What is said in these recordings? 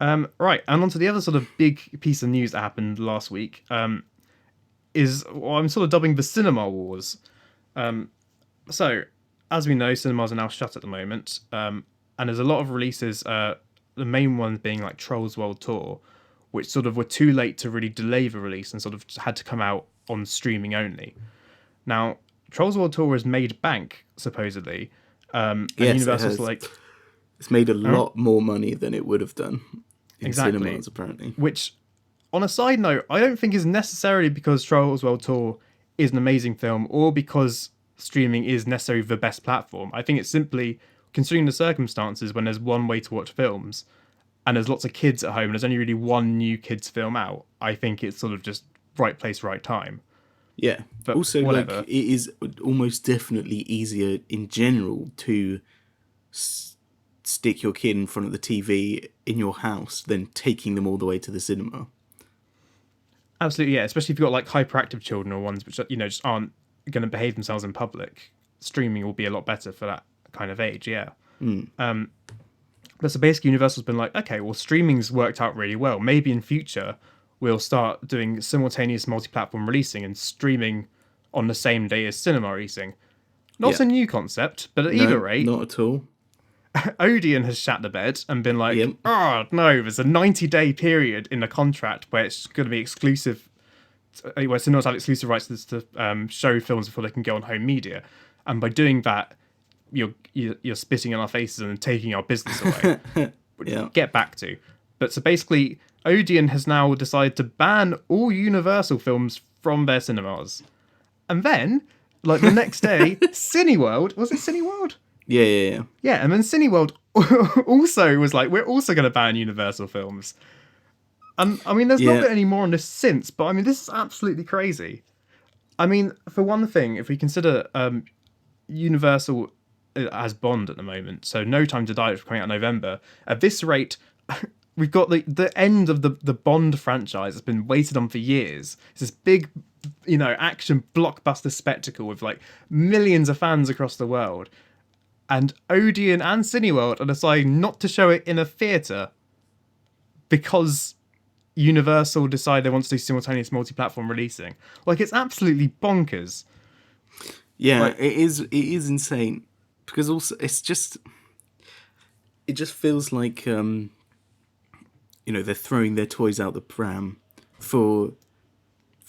Right, and on to the other sort of big piece of news that happened last week. Is what I'm sort of dubbing the cinema wars. So, as we know, cinemas are now shut at the moment, and there's a lot of releases. The main ones being like Trolls World Tour, which sort of were too late to really delay the release and sort of had to come out on streaming only. Now, Trolls World Tour has made bank supposedly, and Yes, it Universal's has. like, It's made a oh, lot more money than it would have done in exactly. cinemas, apparently. Which, on a side note, I don't think is necessarily because Trolls World Tour is an amazing film or because streaming is necessarily the best platform. I think it's simply considering the circumstances when there's one way to watch films and there's lots of kids at home and there's only really one new kids film out. I think it's sort of just right place, right time. Yeah. But Also, like, whatever. it is almost definitely easier in general to stick your kid in front of the TV in your house than taking them all the way to the cinema. Absolutely, yeah. Especially if you've got like hyperactive children or ones which just aren't going to behave themselves in public. Streaming will be a lot better for that kind of age. Yeah. But so basically, Universal's been like, okay, well, streaming's worked out really well. Maybe in future we'll start doing simultaneous multi-platform releasing and streaming on the same day as cinema releasing. Not Yeah. a new concept, but at either No, rate, not at all. Odeon has shat the bed and been like, Yep. oh no, there's a 90-day period in the contract where it's going to be exclusive, where cinemas have exclusive rights to show films before they can go on home media, and by doing that, you're spitting in our faces and taking our business away. Which Yeah. we'll get back to. But so basically, Odeon has now decided to ban all Universal films from their cinemas, and then like the next day, Cineworld was it Cineworld? Yeah, yeah, yeah. Yeah, and then Cineworld also was like, we're also going to ban Universal films. And I mean, there's not Yeah. been any more on this since, but I mean, this is absolutely crazy. I mean, for one thing, if we consider Universal as Bond at the moment, so No Time to Die, which is coming out in November, at this rate, we've got the end of the Bond franchise that's been waited on for years. It's this big, action blockbuster spectacle with like millions of fans across the world. And Odeon and Cineworld are deciding not to show it in a theatre because Universal decided they want to do simultaneous multi-platform releasing. Like, it's absolutely bonkers. Yeah, Like, it is. It is insane because also it just feels like they're throwing their toys out the pram for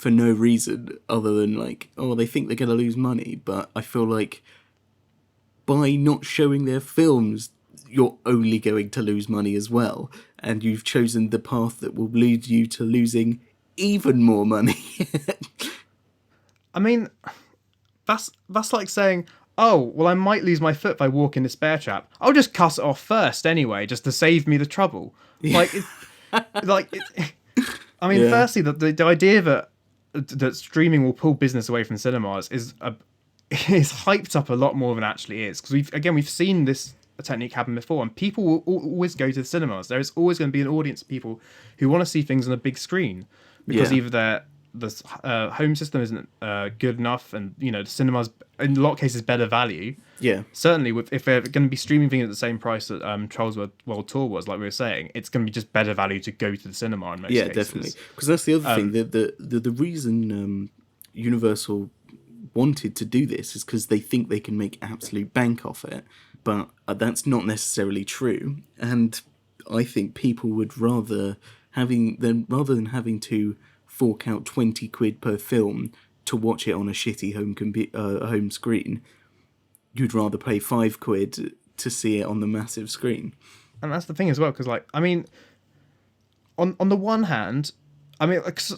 no reason other than like, oh, they think they're going to lose money. But I feel like by not showing their films, you're only going to lose money as well, and you've chosen the path that will lead you to losing even more money. I mean, that's like saying, oh, well, I might lose my foot if I walk in this bear trap. I'll just cut it off first anyway, just to save me the trouble. Like, I mean, Yeah. firstly, the idea that streaming will pull business away from cinemas is hyped up a lot more than it actually is. Because we've seen this technique happen before, and people will always go to the cinemas. There is always going to be an audience of people who want to see things on a big screen because Yeah. either the home system isn't good enough, and the cinemas in a lot of cases better value. Yeah. Certainly, if they're going to be streaming things at the same price that Trolls World Tour was, like we were saying, it's going to be just better value to go to the cinema in most Yeah, cases. definitely. Because that's the other thing. The reason Universal wanted to do this is because they think they can make absolute bank off it, but that's not necessarily true. And I think people would rather rather than having to fork out 20 quid per film to watch it on a shitty home screen, you'd rather pay 5 quid to see it on the massive screen. And that's the thing as well, because like I mean, on the one hand, I mean, because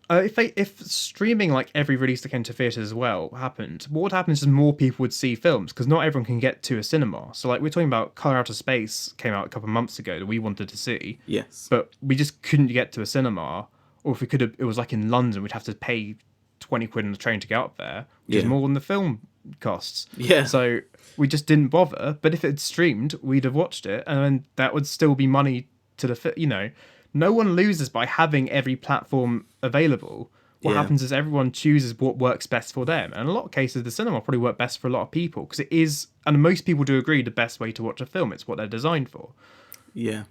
if streaming like every release that came to theaters as well happened, what would happen is just more people would see films because not everyone can get to a cinema. So like we're talking about Color Out of Space came out a couple of months ago that we wanted to see, Yes. but we just couldn't get to a cinema. Or if we could have, it was like in London, we'd have to pay 20 quid on the train to get up there, which is Yeah. more than the film costs. Yeah. So we just didn't bother. But if it had streamed, we'd have watched it, and then that would still be money to no one loses by having every platform available. What Yeah. happens is everyone chooses what works best for them. And in a lot of cases, the cinema probably work best for a lot of people because it is, and most people do agree, the best way to watch a film. It's what they're designed for. Yeah.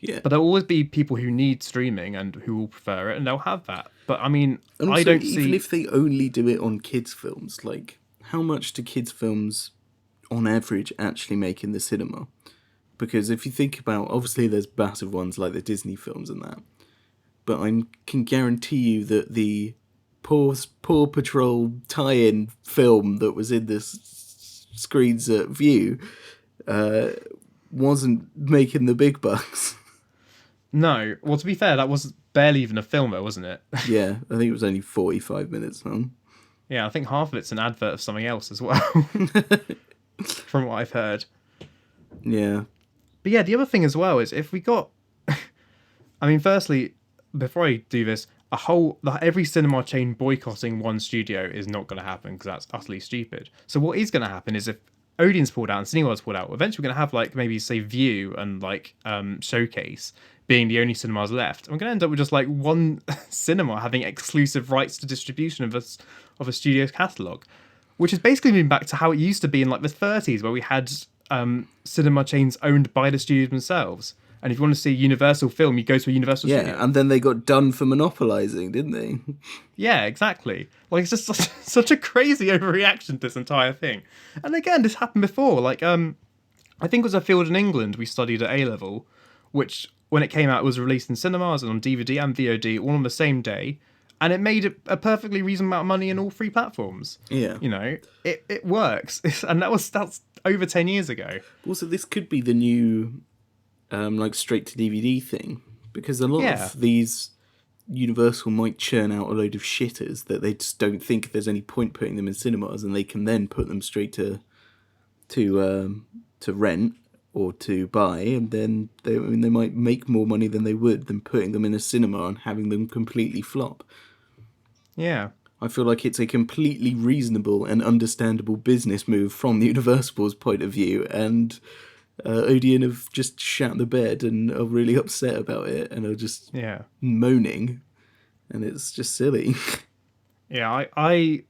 Yeah. But there'll always be people who need streaming and who will prefer it, and they'll have that. But I mean, And I also, don't even see. if they only do it on kids' films, like, how much do kids' films, on average, actually make in the cinema? Because if you think about, obviously, there's massive ones like the Disney films and that, but I can guarantee you that the Paw Patrol tie-in film that was in this screens at View wasn't making the big bucks. No, well, to be fair, that was barely even a film, though, wasn't it? Yeah, I think it was only 45 minutes long. Yeah, I think half of it's an advert of something else as well, from what I've heard. Yeah. But yeah, the other thing as well is if we got, I mean, firstly, before I do this, every cinema chain boycotting one studio is not going to happen because that's utterly stupid. So what is going to happen is if Odeon's pulled out and Cineworld's pulled out, eventually we're going to have like maybe say View and like Showcase being the only cinemas left. And we're going to end up with just like one cinema having exclusive rights to distribution of a studio's catalogue, which has basically been back to how it used to be in like the 30s, where we had cinema chains owned by the studios themselves. And if you want to see Universal film, you go to a Universal studio. Yeah, and then they got done for monopolising, didn't they? Yeah, exactly. Like, it's just such a crazy overreaction to this entire thing. And again, this happened before. Like, I think it was A Field in England we studied at A-level, which, when it came out, was released in cinemas and on DVD and VOD all on the same day. And it made a perfectly reasonable amount of money in all three platforms. Yeah. You know, it works. And that's over 10 years ago. Also, this could be the new like straight to DVD thing, because a lot of these Universal might churn out a load of shitters that they just don't think there's any point putting them in cinemas, and they can then put them straight to rent or to buy, and then they might make more money than they would than putting them in a cinema and having them completely flop. Yeah. I feel like it's a completely reasonable and understandable business move from Universal's point of view, and Odeon have just shat the bed and are really upset about it and are just moaning, and it's just silly. Yeah, I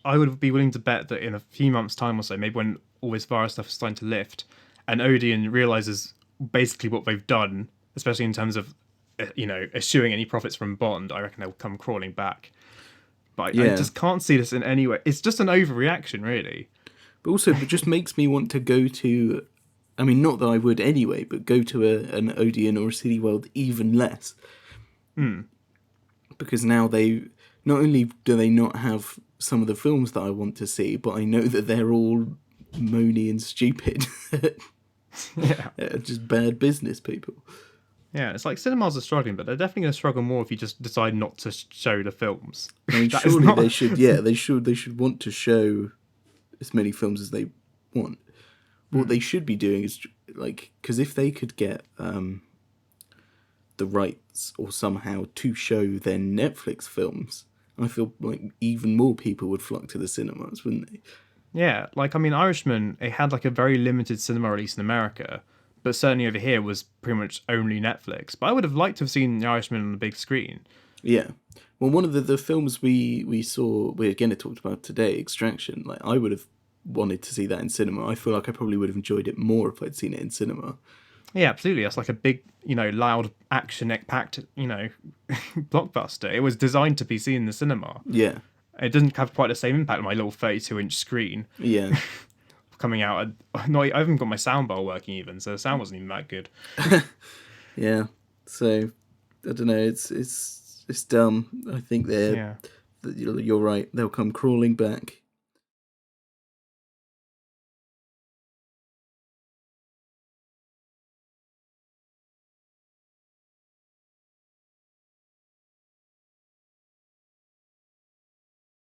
would be willing to bet that in a few months' time or so, maybe when all this virus stuff is starting to lift, and Odeon realizes basically what they've done, especially in terms of eschewing any profits from Bond, I reckon they'll come crawling back. But I just can't see this in any way. It's just an overreaction, really. But also, it just makes me want to go to, I mean, not that I would anyway, but go to an Odeon or a Cineworld even less. Because now not only do they not have some of the films that I want to see, but I know that they're all moany and stupid. Just bad business people. Yeah, it's like cinemas are struggling, but they're definitely going to struggle more if you just decide not to show the films. I mean, surely they should. Yeah, they should want to show as many films as they want. What they should be doing is like, because if they could get the rights or somehow to show their Netflix films, I feel like even more people would flock to the cinemas, wouldn't they? Yeah, like I mean, Irishman, it had like a very limited cinema release in America, but certainly over here was pretty much only Netflix. But I would have liked to have seen The Irishman on the big screen. Yeah. Well, one of the films we saw, we again talked about today, Extraction, like I would have wanted to see that in cinema. I feel like I probably would have enjoyed it more if I'd seen it in cinema. Yeah, absolutely. That's like a big, loud, action-packed, blockbuster. It was designed to be seen in the cinema. Yeah. It doesn't have quite the same impact on my little 32-inch screen. Yeah. Coming out. No, I haven't got my soundbar working even, so the sound wasn't even that good. Yeah. So I don't know. It's dumb. I think you're right. They'll come crawling back,